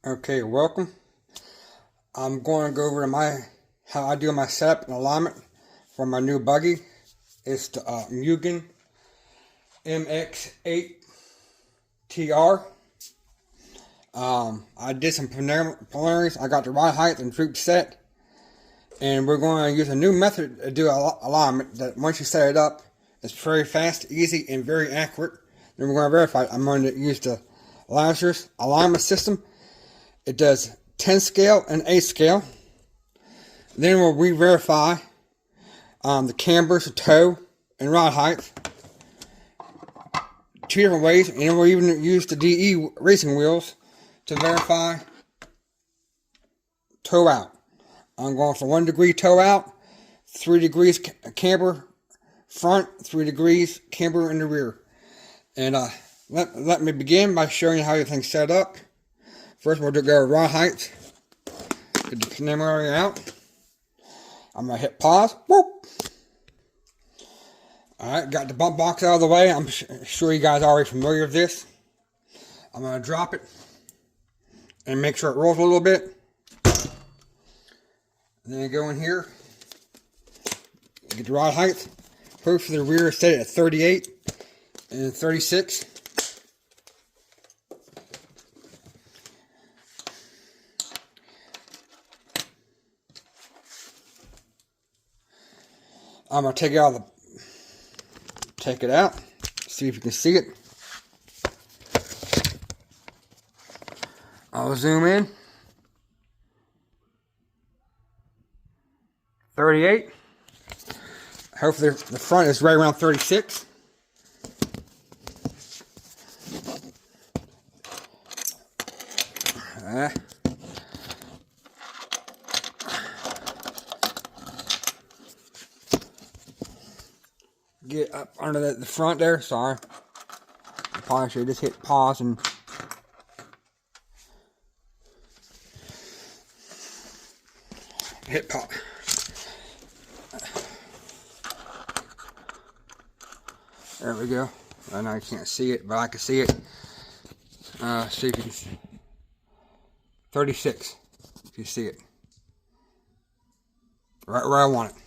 Okay, welcome. I'm going to go over how I do my setup and alignment for my new buggy. It's the Mugen MBX8TR. I did some preliminaries. I got the rod height and droop set, and we're going to use a new method to do alignment. That once you set it up, it's very fast, easy, and very accurate. Then we're going to verify it. I'm going to use the Lazeris alignment system. It does 10 scale and 8 scale. Then we'll re-verify the cambers, the toe, and rod height. 2 different ways, and we'll even use the DE racing wheels to verify toe out. I'm going for 1 degree toe out, 3 degrees camber front, 3 degrees camber in the rear. And let me begin by showing you how everything's set up. First, we'll go rod height. Get the camera out. I'm going to hit pause. Whoop. Alright, got the bump box out of the way. I'm sure you guys are already familiar with this. I'm going to drop it and make sure it rolls a little bit. And then go in here. Get the rod height. First for the rear is set at 38 and 36. I'm going to take it out, see if you can see it. I'll zoom in. 38. Hopefully the front is right around 36. Get up under the front there. Sorry. I probably should just hit pause and hit pause. There we go. I know you can't see it, but I can see it. See if you can see. 36. If you see it. Right where I want it.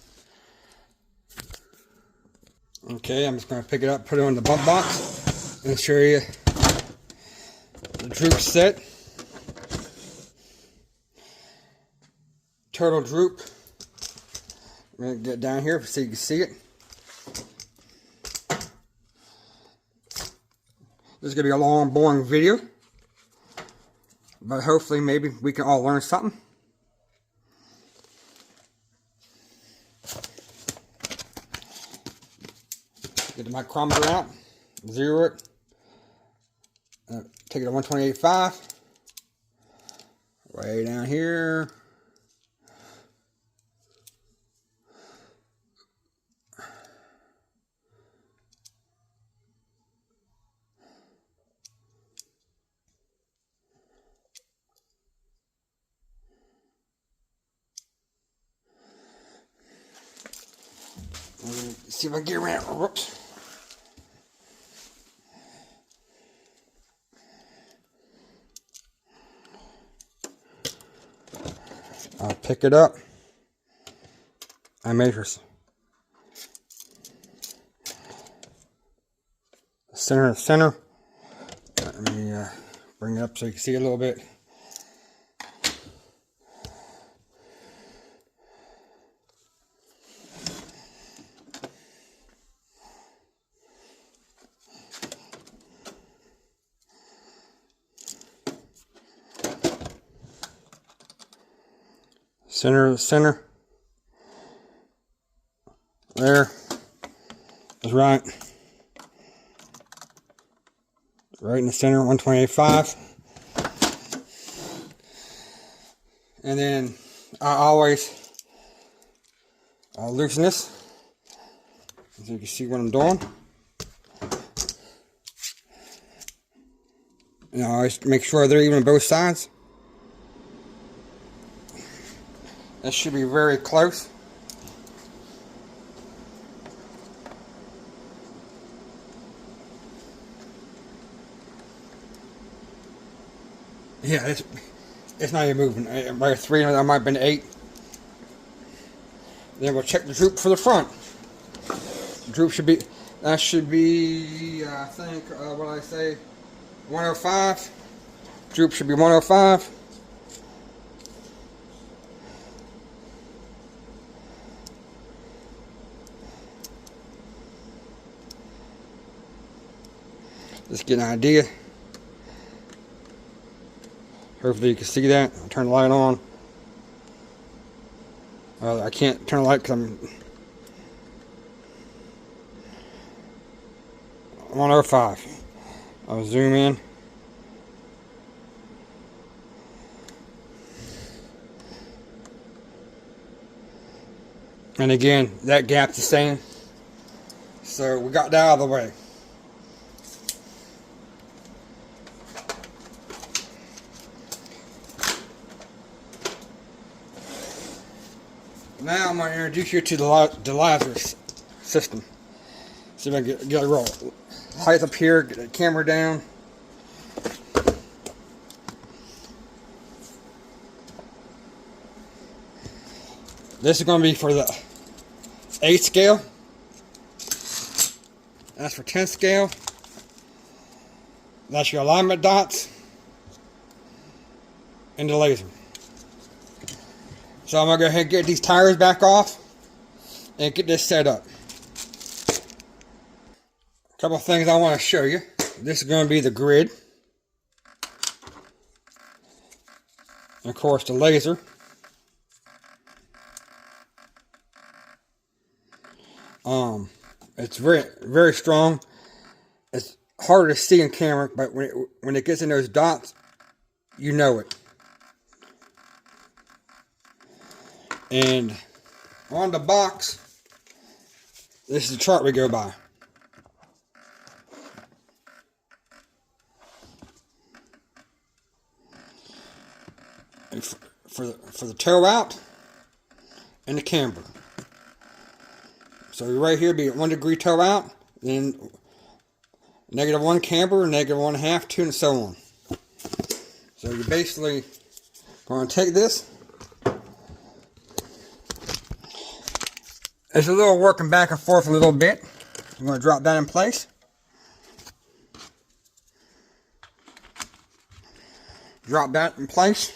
Okay, I'm just going to pick it up, put it on the bump box, and show you the droop set. Total droop. I'm going to get down here so you can see it. This is going to be a long, boring video, but hopefully maybe we can all learn something. Get the micrometer out, zero it, take it to 128.5, way down here. See if I can get around. Whoops. I'll pick it up. I measure center to center. Let me bring it up so you can see a little bit. Center to center. There. That's right. Right in the center, 128.5. And then I always loosen this so you can see what I'm doing. And I always make sure they're even on both sides. That should be very close. Yeah, It's not even moving. By 3, that might have been 8. Then we'll check the droop for the front. Droop should be, that should be, I think, what did I say, 105. Droop should be 105. Let's get an idea. Hopefully you can see that. I'll turn the light on. I can't turn the light because I'm 105. I'll zoom in. And again, that gap's the same. So we got that out of the way. Now I'm going to introduce you to the Lazeris system. See if I can get a roll. Height up here, get the camera down. This is going to be for the 8 scale. That's for 10 scale. That's your alignment dots. And the laser. So I'm going to go ahead and get these tires back off and get this set up. A couple of things I want to show you. This is going to be the grid. And of course the laser. It's very strong. It's harder to see in camera, but when it gets in those dots, you know it. And on the box, this is the chart we go by. And for the toe out and the camber. So right here be 1 degree toe out, then -1 camber, -1/2, 2, and so on. So you're basically going to take this. There's a little working back and forth a little bit. I'm going to drop that in place. Drop that in place.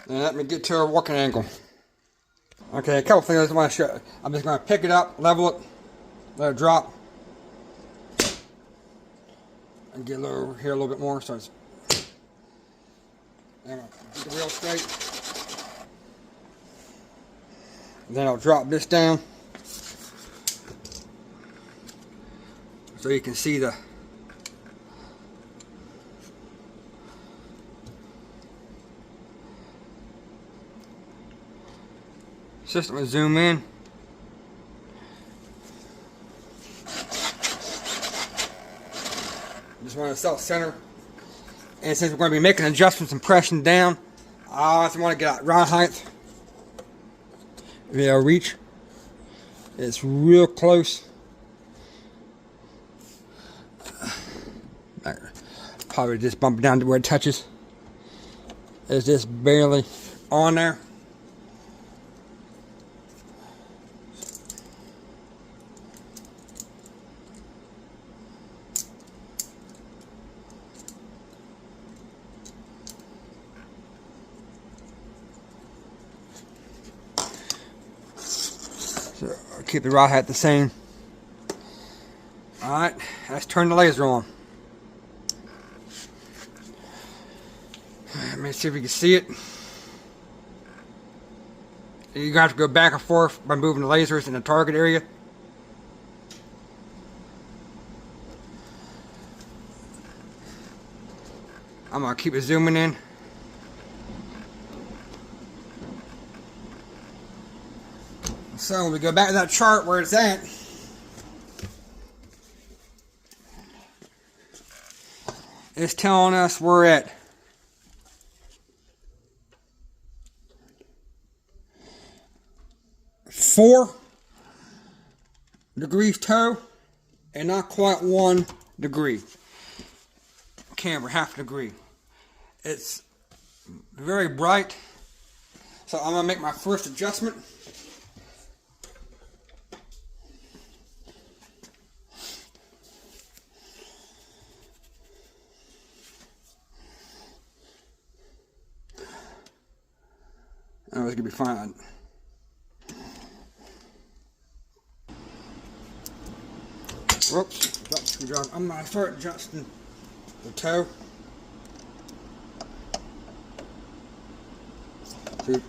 And let me get to a working angle. Okay, a couple things I want to show. I'm just going to pick it up, level it, let it drop. And get a little over here a little bit more so it's get the wheel straight. Then I'll drop this down so you can see the system. Will zoom in. Just want to self center. And since we're going to be making adjustments and pressing down, I also want to get rod height. Yeah, reach. It's real close. Probably just bump it down to where it touches. It's just barely on there. So I'll keep the rod height the same. Alright, let's turn the laser on. Let me see if you can see it. You're going to have to go back and forth by moving the lasers in the target area. I'm going to keep it zooming in. So we go back to that chart where it's at. It's telling us we're at 4 degrees toe and not quite 1 degree. Camber, half degree. it's very bright. So I'm gonna make my first adjustment. Oh, it's gonna be fine. Whoops, dropped the screwdriver. I'm gonna start adjusting the toe. See,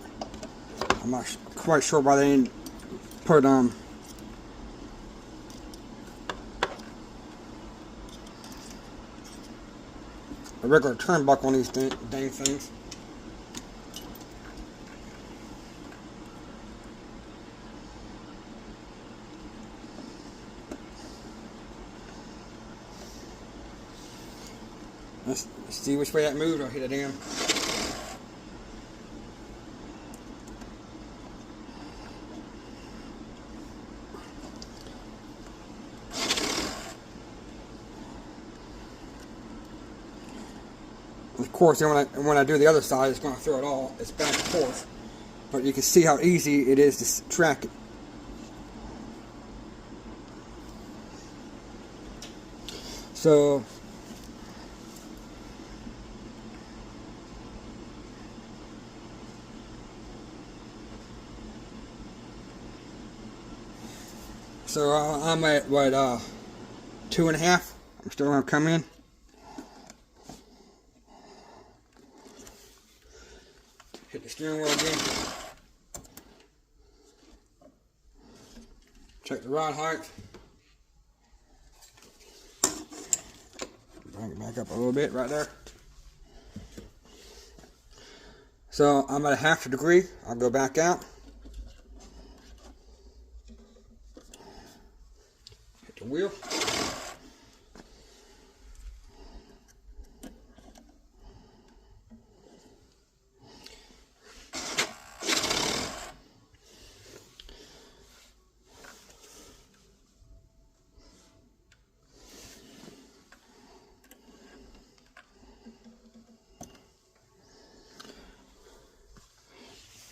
I'm not quite sure why they didn't put a regular turnbuckle on these dang things. Let's see which way that moved. I'll hit a damn. Of course, then when I do the other side, it's going to throw it all. It's back and forth. But you can see how easy it is to track it. So I'm at what 2.5. I'm still gonna come in. Hit the steering wheel again. Check the rod height. Bring it back up a little bit right there. So I'm at a 1/2 degree. I'll go back out. Hit the wheel.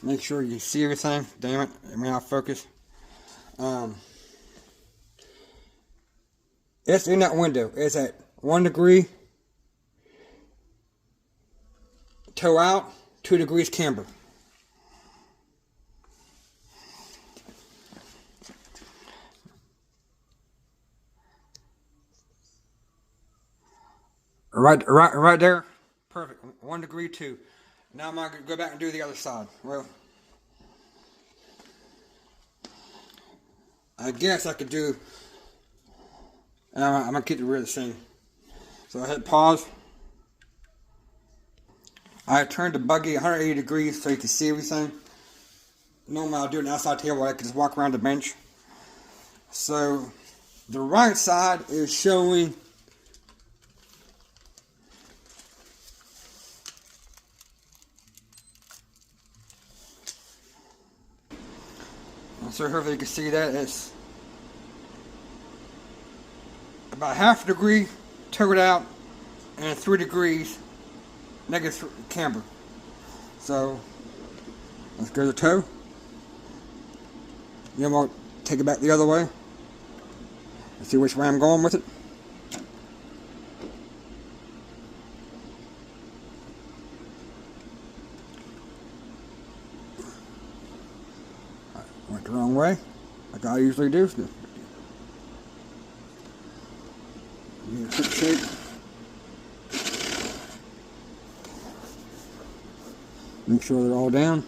Make sure you see everything. Damn it, it may not focus. It's in that window. It's at 1 degree toe out, 2 degrees camber. Right there. Perfect. 1 degree 2. Now I'm going to go back and do the other side. Well, I guess I could do, and I'm going to keep the rear the same. So I hit pause. I turned the buggy 180 degrees so you can see everything. Normally I'll do an outside table where I can just walk around the bench. So the right side is showing so hopefully you can see that it's about 1/2 degree towed out and 3 degrees negative camber. So let's go to the toe. Then we'll take it back the other way and see which way I'm going with it. Went the wrong way, like I usually do. Get a quick shake. Make sure they're all down.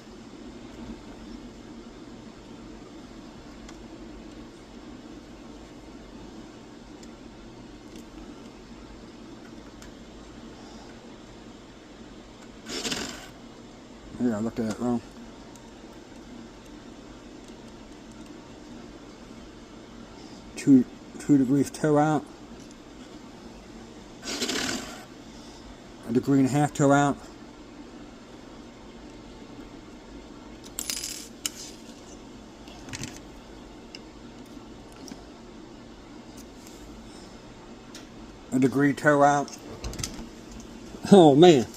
Yeah, I looked at it wrong. Two degrees toe out. 1.5 degrees toe out. A degree toe out. Oh man,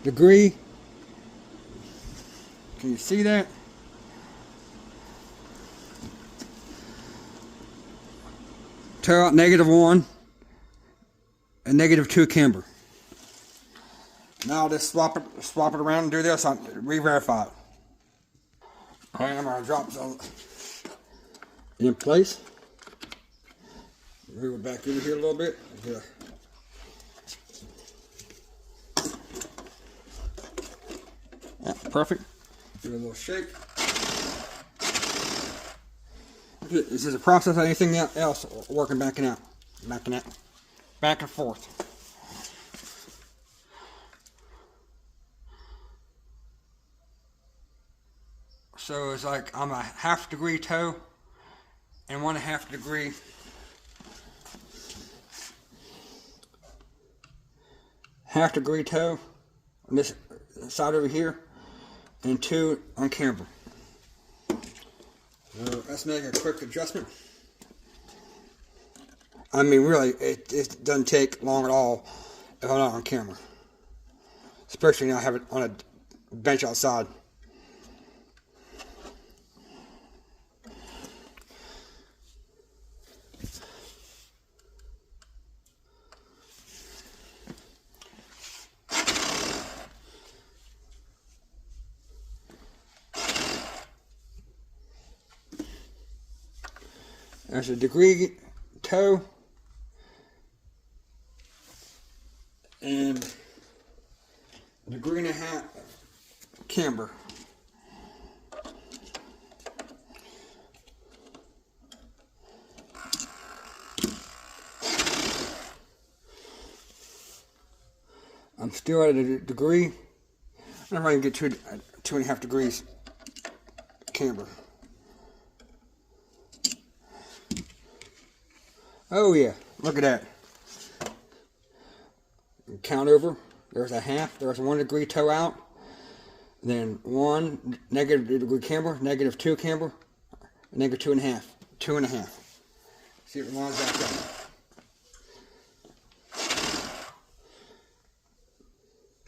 degree. Can you see that? Toe out -1 and -2 camber. Now I'll just swap it around and do this. I'll re-verify it. Alright, I'm going to drop some in place. Move it back over here a little bit. Yeah. Yeah, perfect. Give it a little shake. This is a process of anything else working back and forth. So it's like I'm a 1/2 degree toe and 1/2 degree toe on this side over here, and 2 on camber. So let's make a quick adjustment. I mean, really, it doesn't take long at all if I'm not on camera. Especially now I have it on a bench outside. There's a degree toe and a degree and a half camber. I'm still at a degree. I'm not going to get 2.5 degrees camber. Oh yeah, look at that. Count over. There's a half. There's 1 degree toe out. Then 1 -degree camber, -2 camber, -2.5. 2.5. See if it lines back up.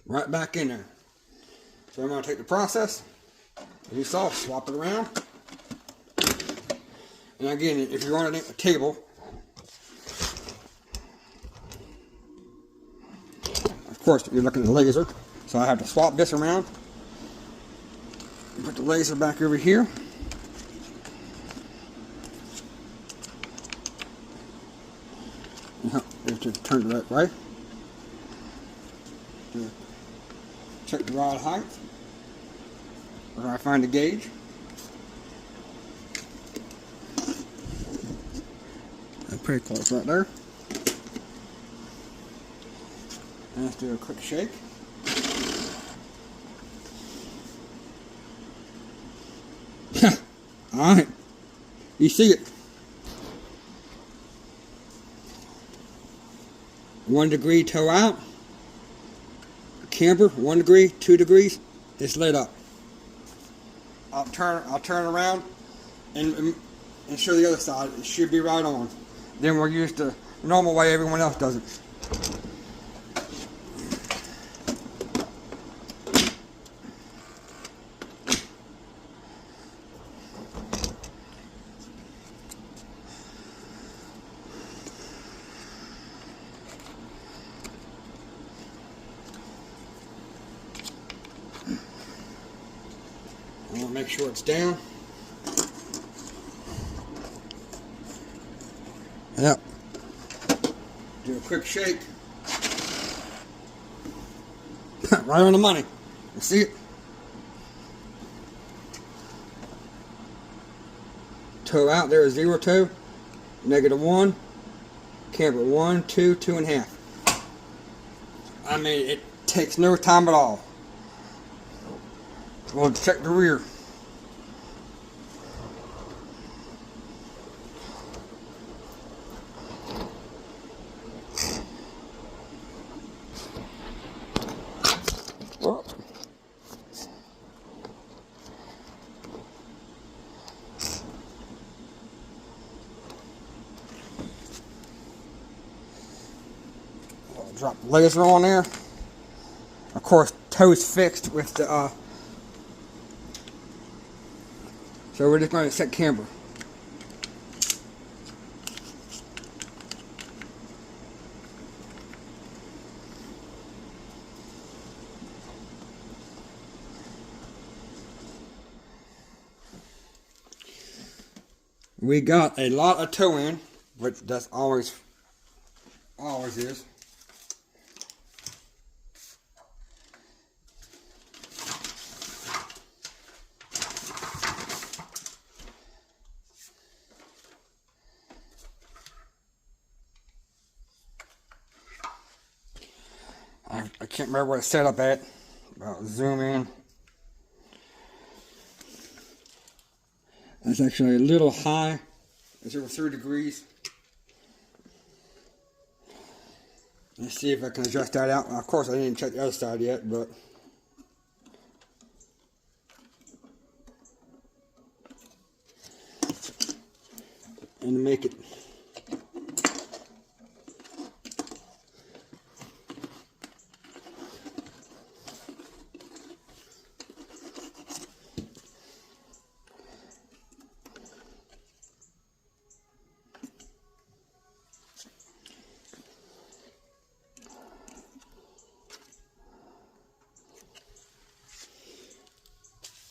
Right back in there. So I'm going to take the process. As you saw, swap it around. And again, if you're on a table, of course, you're looking at the laser, so I have to swap this around. Put the laser back over here. You have to turn it that way. Check the rod height. Where do I find the gauge? That's pretty close right there. And let's do a quick shake. Alright. You see it. 1 degree toe out. Camber, 1 degree, 2 degrees. It's lit up. I'll turn around and show the other side. It should be right on. Then we'll use the normal way everyone else does it. I want to make sure it's down. Yep. Do a quick shake. Right on the money. You see it? Toe out, there is 0 toe. -1. Camber 1, 2, 2.5. I mean, it takes no time at all. We'll check the rear. Oh. I'll drop the laser on there. Of course, toes fixed with the so we're just going to set camber. We got a lot of toe in, which that's always is. I can't remember what it's set up at. I'll zoom in. That's actually a little high. It's over 3 degrees. Let's see if I can adjust that out. Of course, I didn't check the other side yet, but and to make it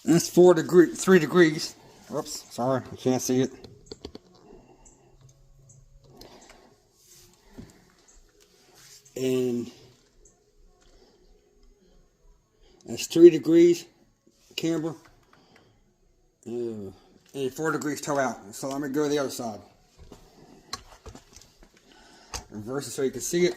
that's 3 degrees. Oops, sorry, I can't see it. And that's 3 degrees camber and 4 degrees toe out. So let me go to the other side. Reverse it so you can see it.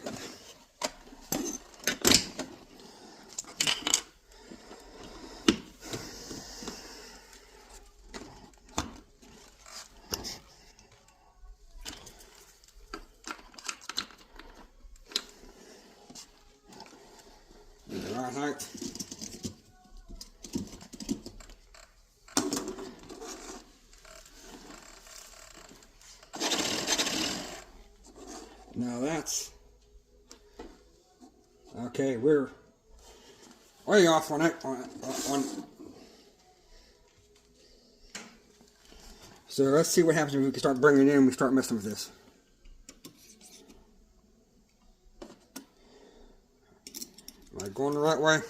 Right height. Now that's okay. We're way off on it. So let's see what happens when we can start bringing it in and we start messing with this. Am I going the right way?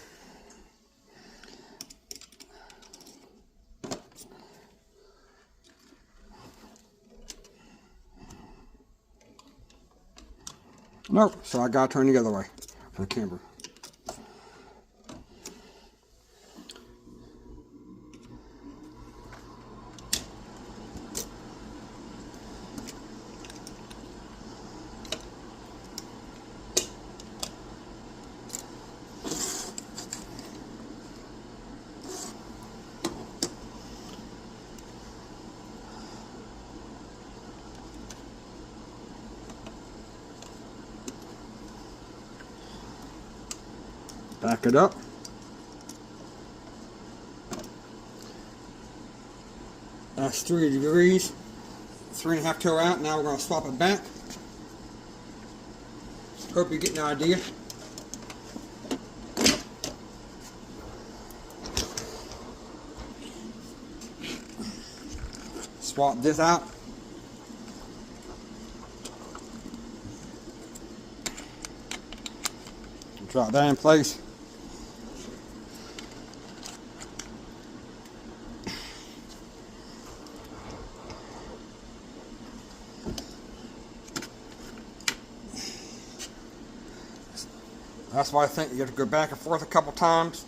Nope, so I gotta turn the other way for the camber. Back it up. That's 3 degrees, 3.5 toe out. Now we're going to swap it back. Hope you get an idea. Swap this out. Drop that in place. That's why I think you have to go back and forth a couple times.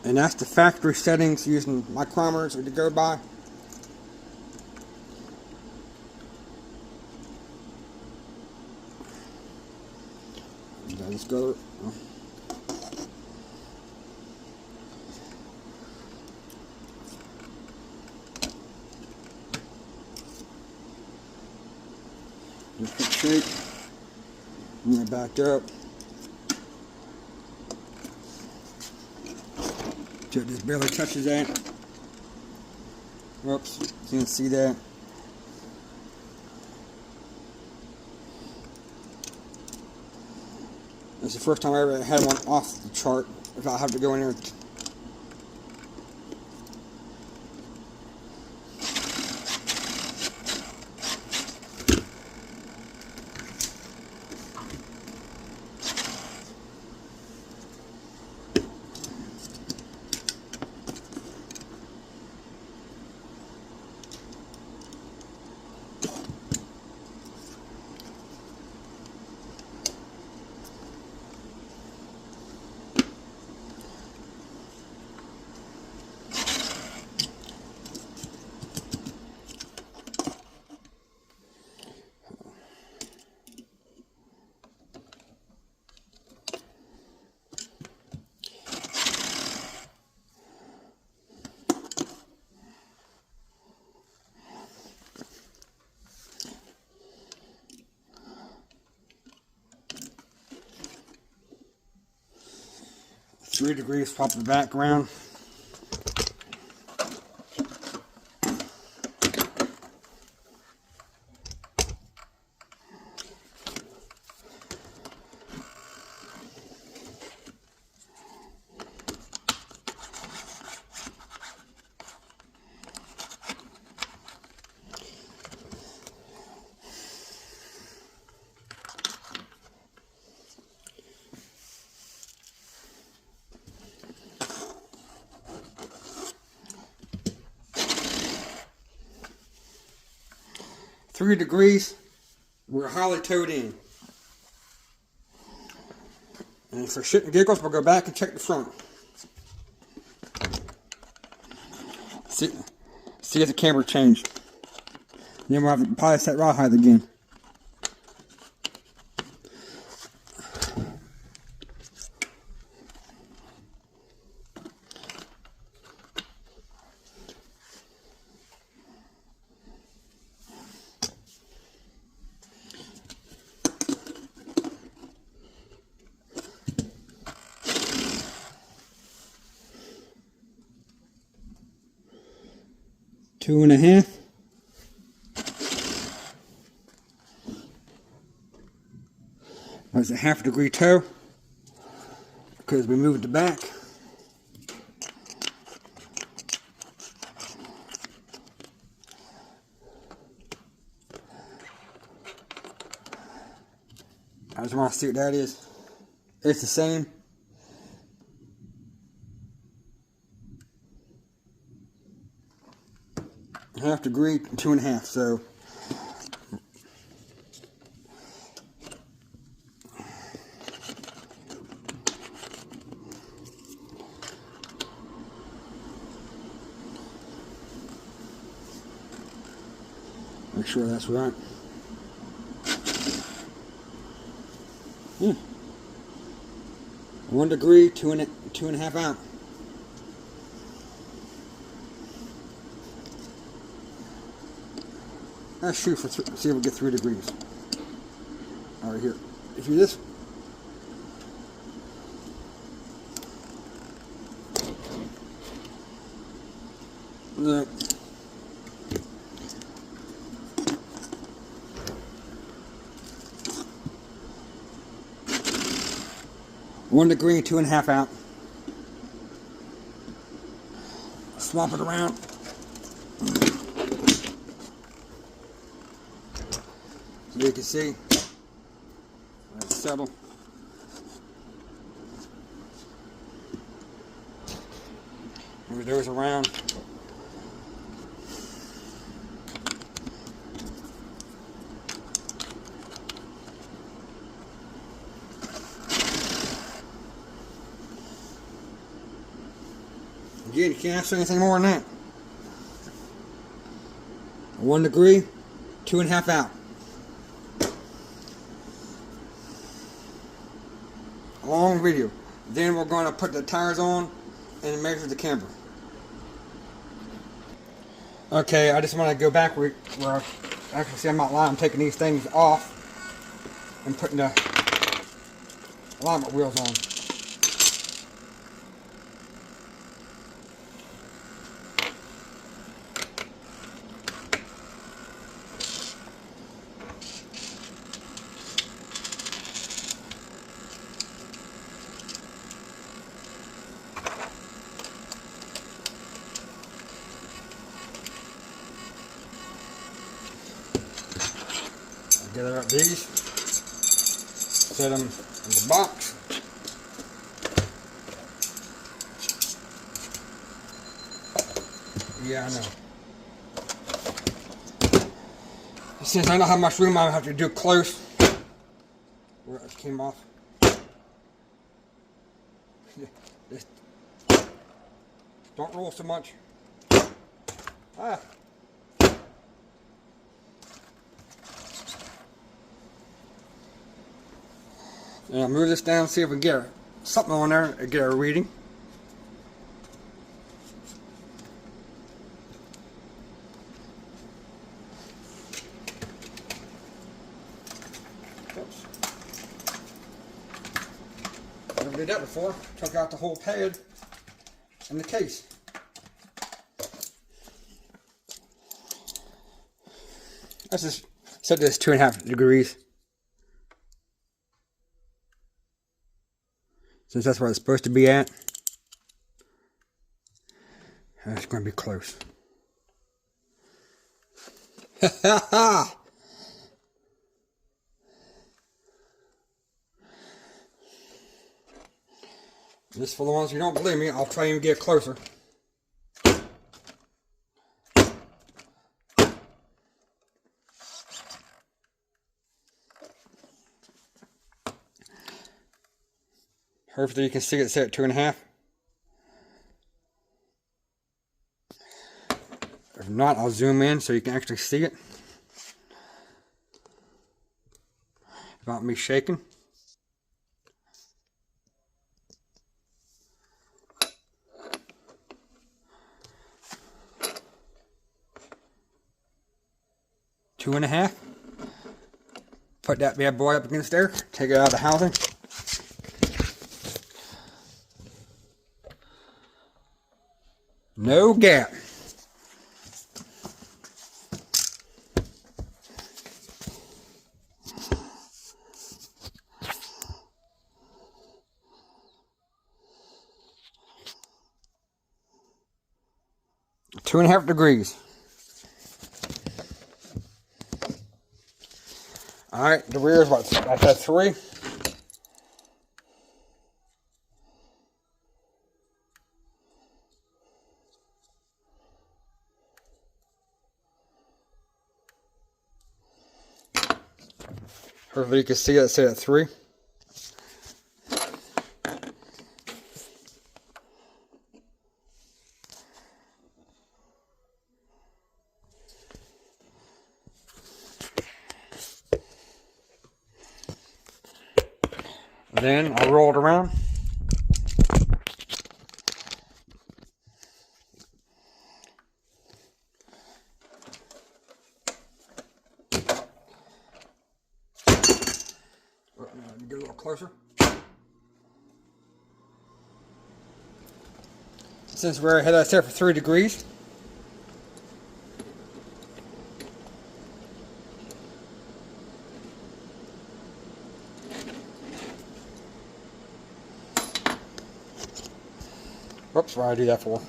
And that's the factory settings using micrometers to go by. Let's go. Just put shape. Bring it back up. So it just barely touches that. Whoops, you can't see that. It's the first time I ever had one off the chart. If I have to go in there. Three degrees, pop the background. Three degrees, we're highly towed in. And for shit and giggles, we'll go back and check the front. See if the camber changed. Then we'll have to probably set rod height again. Two and a half. That's a half degree toe because we moved the back. I just want to see what that is. It's the same. Half degree, 2.5, so make sure that's right. 1 degree, 2.5 out. Let's shoot for see if we get 3 degrees. All right, here. If you this. Look. One degree, 2.5 out. Swap it around. So you can see, let's settle. Move those around. Again, you can't ask for anything more than that. 1 degree, 2.5 out. Long video. Then we're going to put the tires on and measure the camber. Okay, I just want to go back where actually, see, I'm not lying. I'm taking these things off and putting the alignment wheels on. gather up these, set them in the box. Yeah, I know. Since I know how much room I have to do close, where it came off. Just don't roll so much. Ah. And I'll move this down, see if we can get something on there and get a reading. Oops. Never did that before. Took out the whole pad and the case. Let's just set this 2.5 degrees. Since that's where it's supposed to be at. It's going to be close. Ha ha ha! Just for the ones who don't believe me, I'll try and get closer. Hopefully you can see it set at 2.5. If not, I'll zoom in so you can actually see it. Without me shaking. Two and a half. Put that bad boy up against there. Take it out of the housing. No gap. Two and a half degrees. Alright, the rear is what? That's at 3. Hopefully you can see it set at 3. Then I'll roll it around. Get a little closer. Since we're ahead, I set for 3 degrees. Whoops, why did I do that for?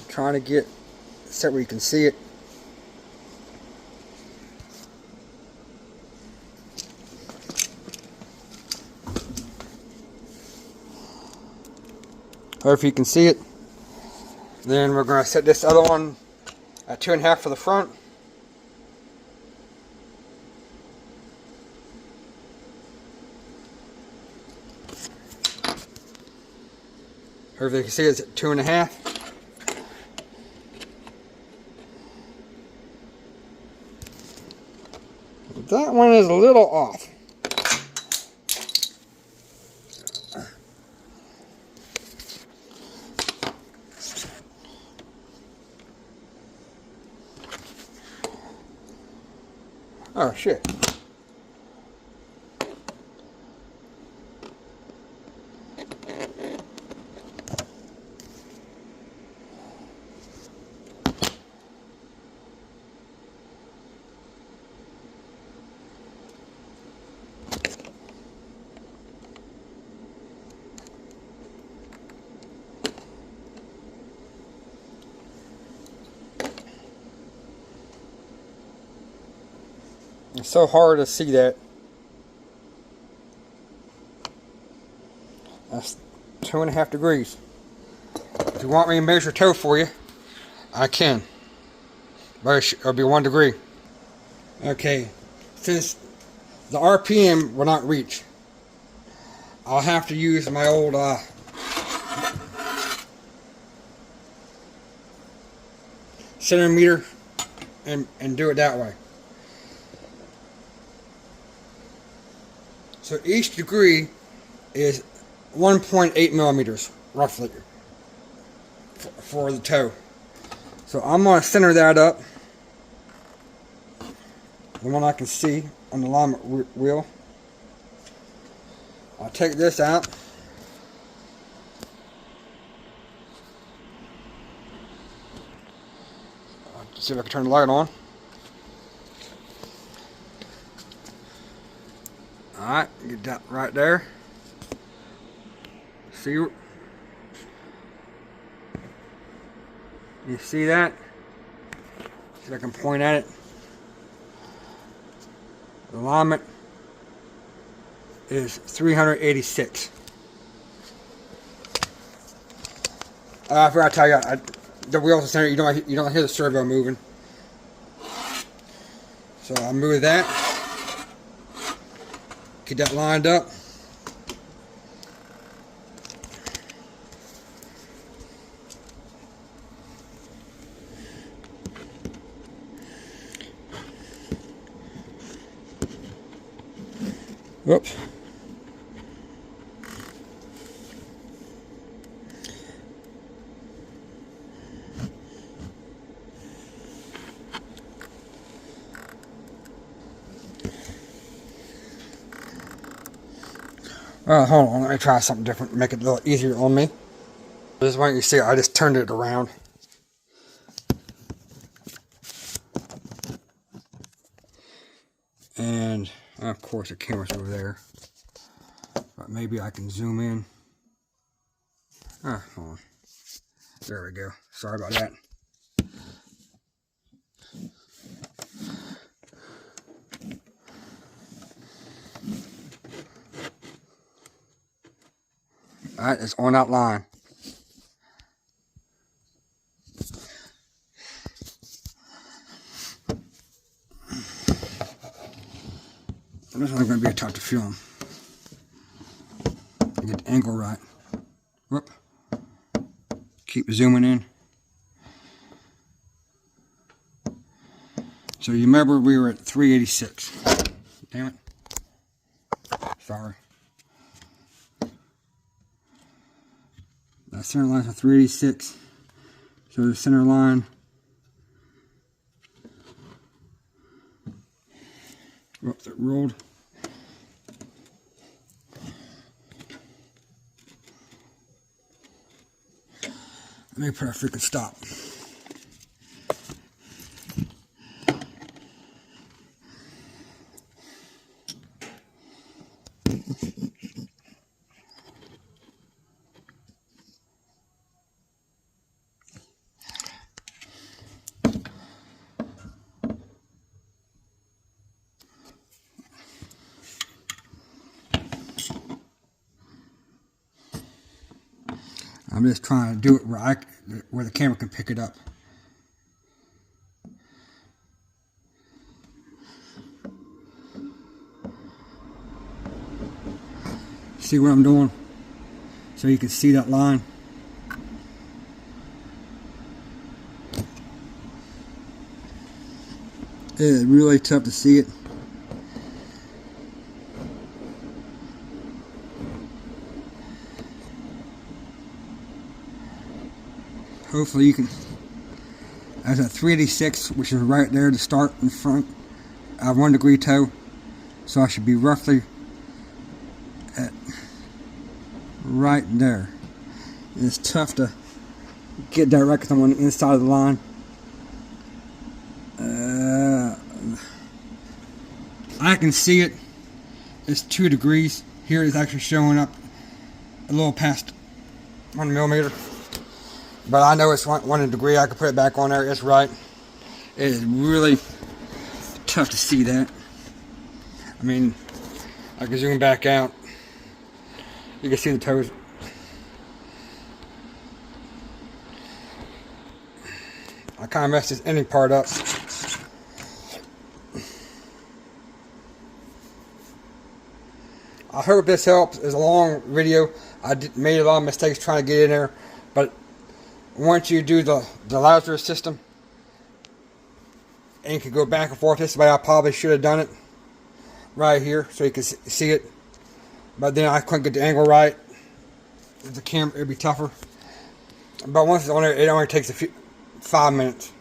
Trying to get set where you can see it. Or if you can see it, then we're going to set this other one at 2.5 for the front. Or if you can see it's at 2.5. That one is a little off. Oh shit. It's so hard to see that. That's 2.5 degrees. If you want me to measure toe for you, I can. But it'll be 1 degree. Okay, since the RPM will not reach, I'll have to use my old centimeter and do it that way. So each degree is 1.8 millimeters, roughly, for the toe. So I'm going to center that up, the one I can see on the alignment wheel. I'll take this out. I'll see if I can turn the light on. Alright, get that right there. See, you see that? See if I can point at it. The alignment is 386. I forgot to tell you, the wheels are centered. You don't hear the servo moving. So I'll move that. Get that lined up. Whoops. Hold on, let me try something different, make it a little easier on me. This is what you see, I just turned it around. And of course the camera's over there. But maybe I can zoom in. Hold on. There we go. Sorry about that. Alright, it's on that line. This one's going to be tough to film. Get the angle right. Whoop. Keep zooming in. So you remember we were at 386. Damn it. Sorry. That center line's at 386. So the center line. Whoops, it rolled. Let me put a freaking stop. I'm just trying to do it where the camera can pick it up. See what I'm doing? So you can see that line. It is really tough to see it. Hopefully you can, that's a 386, which is right there to start in front. I have 1 degree toe, so I should be roughly at right there. It's tough to get that right because I'm on the inside of the line. I can see it. It's 2 degrees. Here it's actually showing up a little past 1 millimeter. But I know it's 1 degree. I can put it back on there. It's right. It is really tough to see that. I mean, I can zoom back out. You can see the toes. I kind of messed this ending part up. I hope this helps. It's a long video. I made a lot of mistakes trying to get in there, but once you do the Lazeris system, and you can go back and forth this way, I probably should have done it right here so you can see it, but then I couldn't get the angle right. The camera, it'd be tougher. But once it's on there, it only takes 5 minutes.